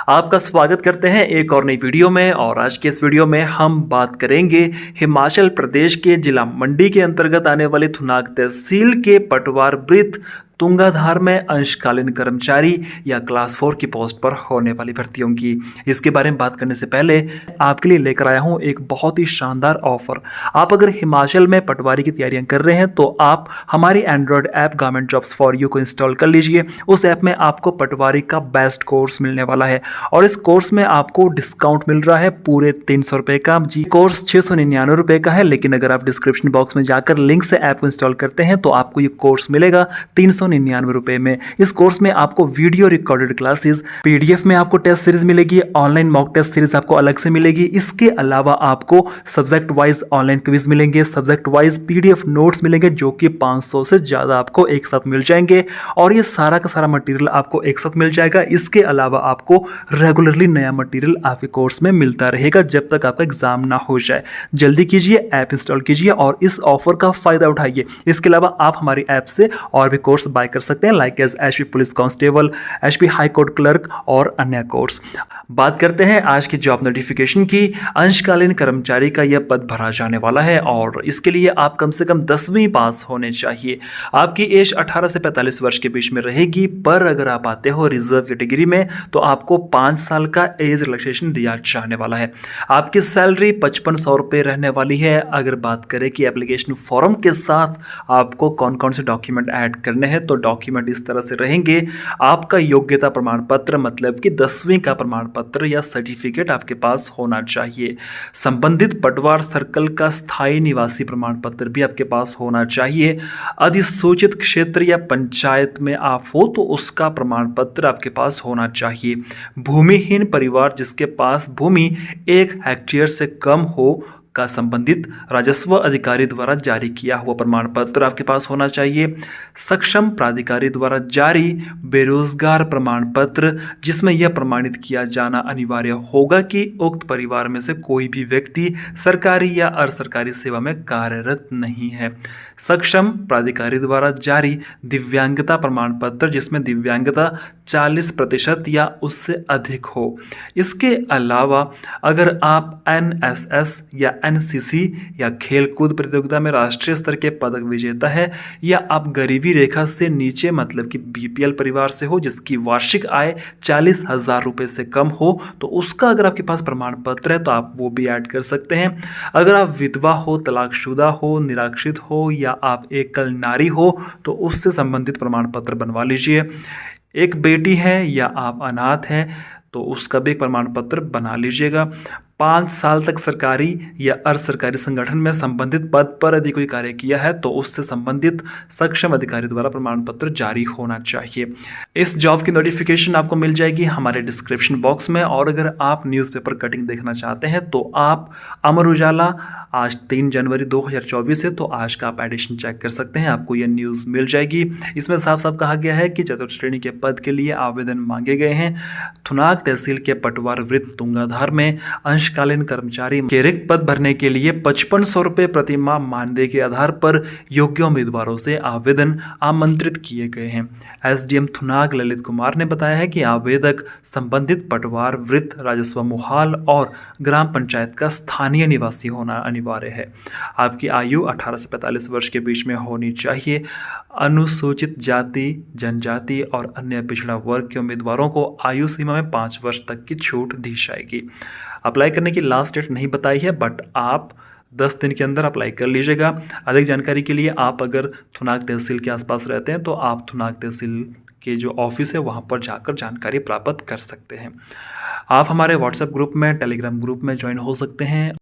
आपका स्वागत करते हैं एक और नई वीडियो में। और आज के इस वीडियो में हम बात करेंगे हिमाचल प्रदेश के जिला मंडी के अंतर्गत आने वाली थुनाग तहसील के पटवार वृत्त तुंगाधार में अंशकालीन कर्मचारी या क्लास 4 की पोस्ट पर होने वाली भर्तियों की। इसके बारे में बात करने से पहले आपके लिए लेकर आया हूं एक बहुत ही शानदार ऑफर। आप अगर हिमाचल में पटवारी की तैयारियां कर रहे हैं तो आप हमारी Android app government jobs for you को इंस्टॉल कर लीजिए। उस ऐप में आपको पटवारी का बेस्ट कोर्स मिलने वाला है और इस कोर्स में आपको डिस्काउंट मिल रहा है पूरे 300 रुपए का। जी, कोर्स 699 रुपए का है, लेकिन अगर आप डिस्क्रिप्शन बॉक्स में जाकर लिंक से ऐप को इंस्टॉल करते हैं तो आपको ये कोर्स मिलेगा 399 रुपए में। इस कोर्स में आपको वीडियो रिकॉर्डेड क्लासेस, पीडीएफ में आपको टेस्ट सीरीज मिलेगी, ऑनलाइन मॉक टेस्ट सीरीज आपको अलग से मिलेगी। इसके अलावा आपको सब्जेक्ट वाइज ऑनलाइन क्विज मिलेंगे, सब्जेक्ट वाइज पीडीएफ नोट्स मिलेंगे जो कि 500 से ज्यादा आपको एक साथ मिल जाएंगे और ये सारा का सारा मटेरियल आपको एक साथ मिल जाएगा। इसके अलावा आपको रेगुलरली नया मटेरियल आपके कोर्स में मिलता रहेगा जब तक आपका एग्जाम ना हो जाए। जल्दी कीजिए, ऐप इंस्टॉल कीजिए और इस ऑफर का फायदा उठाइए। इसके अलावा आप हमारी ऐप से और भी कोर्स बाय कर सकते हैं, like as HP police constable, HP high court clerk और अन्य कोर्स। बात करते हैं आज की जॉब नोटिफिकेशन की। अंशकालीन कर्मचारी का यह पद भरा जाने वाला है और इसके लिए आप कम से कम 10वीं पास होने चाहिए। आपकी एज 18 से 45 वर्ष के बीच में रहेगी, पर अगर आप आते हो रिजर्व कैटेगरी में तो आपको 5 साल का एज रिलैक्सेशन दिया जाने वाला है। आपकी सैलरी 5500 रुपये रहने वाली है। अगर बात करें कि एप्लीकेशन फॉर्म के साथ आपको कौन कौन से डॉक्यूमेंट ऐड करने हैं तो डॉक्यूमेंट इस तरह से रहेंगे। आपका योग्यता प्रमाण पत्र, मतलब कि 10वीं का प्रमाण पत्र या सर्टिफिकेट आपके पास होना चाहिए। संबंधित पटवार सर्कल का स्थायी निवासी प्रमाण पत्र भी आपके पास होना चाहिए। अधिसूचित क्षेत्र या पंचायत में आप हो तो उसका प्रमाण पत्र आपके पास होना चाहिए। भूमिहीन परिवार जिसके पास भूमि 1 हेक्टेयर से कम हो का संबंधित राजस्व अधिकारी द्वारा जारी किया हुआ प्रमाण पत्र आपके पास होना चाहिए। सक्षम प्राधिकारी द्वारा जारी बेरोजगार प्रमाण पत्र जिसमें यह प्रमाणित किया जाना अनिवार्य होगा कि उक्त परिवार में से कोई भी व्यक्ति सरकारी या अर्धसरकारी सेवा में कार्यरत नहीं है। सक्षम प्राधिकारी द्वारा जारी दिव्यांगता प्रमाण पत्र जिसमें दिव्यांगता 40% या उससे अधिक हो। इसके अलावा अगर आप एनएसएस या एनसीसी या खेलकूद प्रतियोगिता में राष्ट्रीय स्तर के पदक विजेता है या आप गरीबी रेखा से नीचे, मतलब कि बीपीएल परिवार से हो जिसकी वार्षिक आय 40,000 रुपये से कम हो तो उसका अगर आपके पास प्रमाण पत्र है तो आप वो भी ऐड कर सकते हैं। अगर आप विधवा हो, तलाकशुदा हो, निराश्रित हो या आप एकल नारी हो तो उससे संबंधित प्रमाण पत्र बनवा लीजिए। एक बेटी है या आप अनाथ हैं तो उसका भी एक प्रमाण पत्र बना लीजिएगा। 5 साल तक सरकारी या अर्ध सरकारी संगठन में संबंधित पद पर यदि कोई कार्य किया है तो उससे संबंधित सक्षम अधिकारी द्वारा प्रमाण पत्र जारी होना चाहिए। इस जॉब की नोटिफिकेशन आपको मिल जाएगी हमारे डिस्क्रिप्शन बॉक्स में। और अगर आप न्यूज़पेपर कटिंग देखना चाहते हैं तो आप अमर उजाला आज 3 जनवरी 2024 है तो आज का आप एडिशन चेक कर सकते हैं, आपको यह न्यूज़ मिल जाएगी। इसमें साफ साफ कहा गया है कि चतुर्थ श्रेणी के पद के लिए आवेदन मांगे गए हैं। थुनाग तहसील के पटवार वृत्त तुंगाधार में अंशकालीन कर्मचारी के रिक्त पद भरने के लिए 5500 रुपये प्रति माह मानदेय के आधार पर योग्य उम्मीदवारों से आवेदन आमंत्रित किए गए हैं। एसडीएम थुनाग ललित कुमार ने बताया है कि आवेदक संबंधित पटवार वृत्त राजस्व मुहाल और ग्राम पंचायत का स्थानीय निवासी होना अनिवार्य है। आपकी आयु 18 से 45 वर्ष के बीच में होनी चाहिए। अनुसूचित जाति, जनजाति और अन्य पिछड़ा वर्ग के उम्मीदवारों को आयु सीमा में 5 वर्ष तक की छूट दी जाएगी। अप्लाई करने की लास्ट डेट नहीं बताई है, बट आप 10 दिन के अंदर अप्लाई कर लीजिएगा। अधिक जानकारी के लिए आप अगर थुनाग तहसील के आसपास रहते हैं तो आप थुनाग तहसील के जो ऑफिस है वहाँ पर जाकर जानकारी प्राप्त कर सकते हैं। आप हमारे व्हाट्सएप ग्रुप में, टेलीग्राम ग्रुप में ज्वाइन हो सकते हैं।